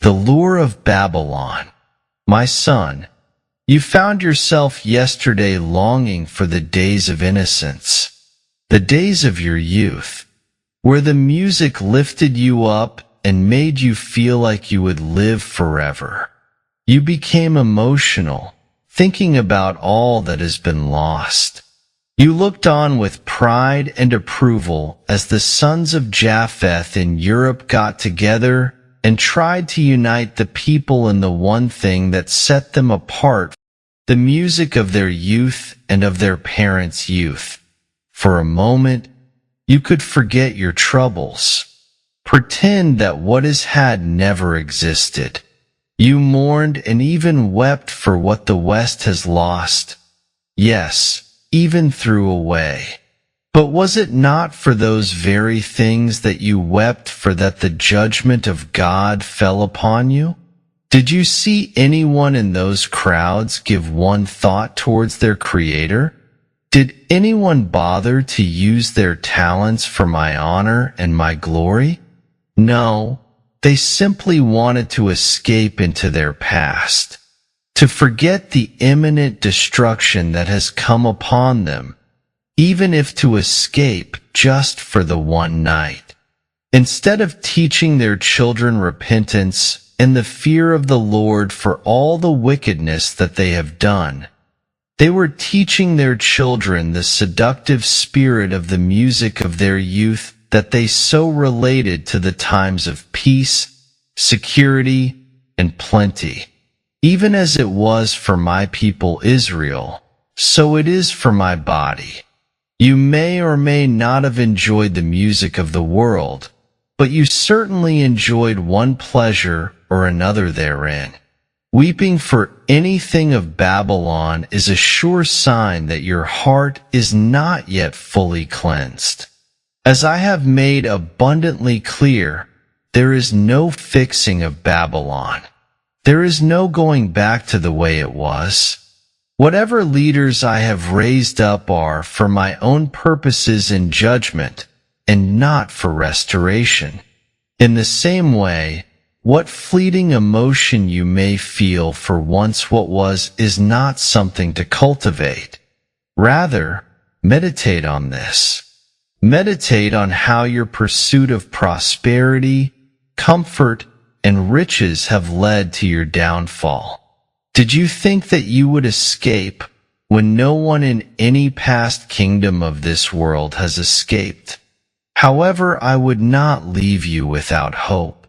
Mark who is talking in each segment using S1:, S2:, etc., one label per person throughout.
S1: The lure of Babylon. My son, you found yourself yesterday longing for the days of innocence, the days of your youth, where the music lifted you up and made you feel like you would live forever. You became emotional, thinking about all that has been lost. You looked on with pride and approval as the sons of Japheth in Europe got together and tried to unite the people in the one thing that set them apart, the music of their youth and of their parents' youth. For a moment, you could forget your troubles. Pretend that what is had never existed. You mourned and even wept for what the West has lost. Yes, even threw away. But was it not for those very things that you wept for that the judgment of God fell upon you? Did you see anyone in those crowds give one thought towards their Creator? Did anyone bother to use their talents for my honor and my glory? No, they simply wanted to escape into their past, to forget the imminent destruction that has come upon them, even if to escape just for the one night. Instead of teaching their children repentance and the fear of the Lord for all the wickedness that they have done, they were teaching their children the seductive spirit of the music of their youth that they so related to the times of peace, security, and plenty. Even as it was for my people Israel, so it is for my body. You may or may not have enjoyed the music of the world, but you certainly enjoyed one pleasure or another therein. Weeping for anything of Babylon is a sure sign that your heart is not yet fully cleansed. As I have made abundantly clear, there is no fixing of Babylon. There is no going back to the way it was. Whatever leaders I have raised up are for my own purposes in judgment, and not for restoration. In the same way, what fleeting emotion you may feel for once what was is not something to cultivate. Rather, meditate on this. Meditate on how your pursuit of prosperity, comfort, and riches have led to your downfall. Did you think that you would escape when no one in any past kingdom of this world has escaped? However, I would not leave you without hope.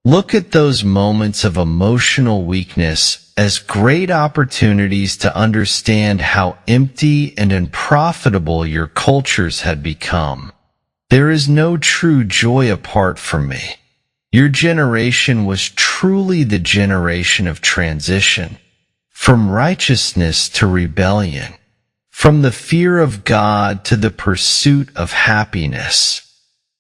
S1: Look at those moments of emotional weakness as great opportunities to understand how empty and unprofitable your cultures had become. There is no true joy apart from me. Your generation was truly the generation of transition, from righteousness to rebellion, from the fear of God to the pursuit of happiness.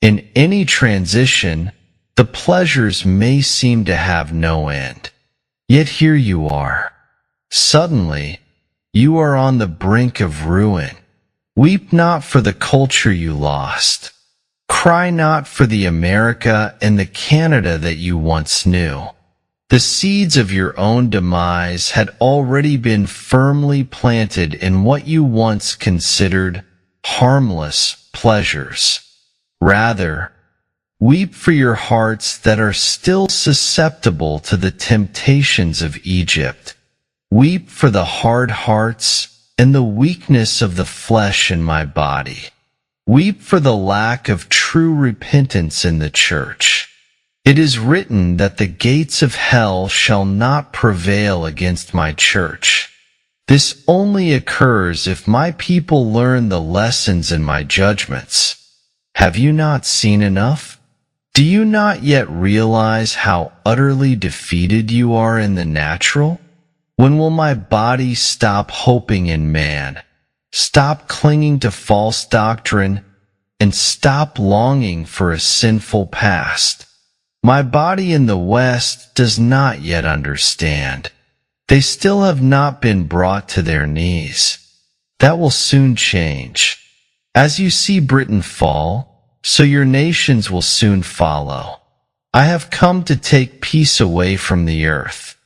S1: In any transition, the pleasures may seem to have no end. Yet here you are. Suddenly, you are on the brink of ruin. Weep not for the culture you lost. Cry not for the America and the Canada that you once knew. The seeds of your own demise had already been firmly planted in what you once considered harmless pleasures. Rather, weep for your hearts that are still susceptible to the temptations of Egypt. Weep for the hard hearts and the weakness of the flesh in my body. Weep for the lack of true repentance in the church. It is written that the gates of hell shall not prevail against my church. This only occurs if my people learn the lessons in my judgments. Have you not seen enough? Do you not yet realize how utterly defeated you are in the natural? When will my body stop hoping in man, stop clinging to false doctrine, and stop longing for a sinful past? My body in the West does not yet understand. They still have not been brought to their knees. That will soon change. As you see Britain fall, so your nations will soon follow. I have come to take peace away from the earth.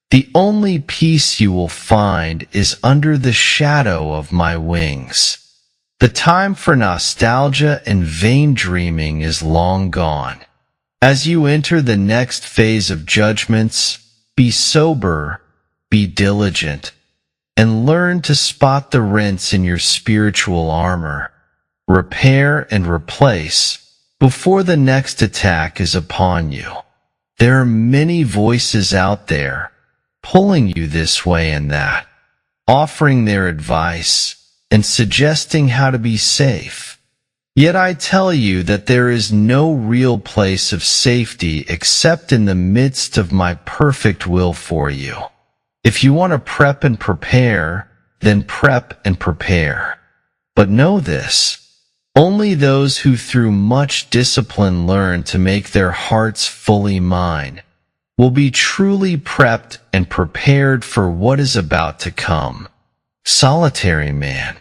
S1: The only peace you will find is under the shadow of my wings. The time for nostalgia and vain dreaming is long gone. As you enter the next phase of judgments, be sober, be diligent, and learn to spot the rents in your spiritual armor. Repair and replace before the next attack is upon you. There are many voices out there, pulling you this way and that, offering their advice and suggesting how to be safe. Yet I tell you that there is no real place of safety except in the midst of my perfect will for you. If you want to prep and prepare, then prep and prepare. But know this, only those who through much discipline learn to make their hearts fully mine will be truly prepped and prepared for what is about to come. Solitary man.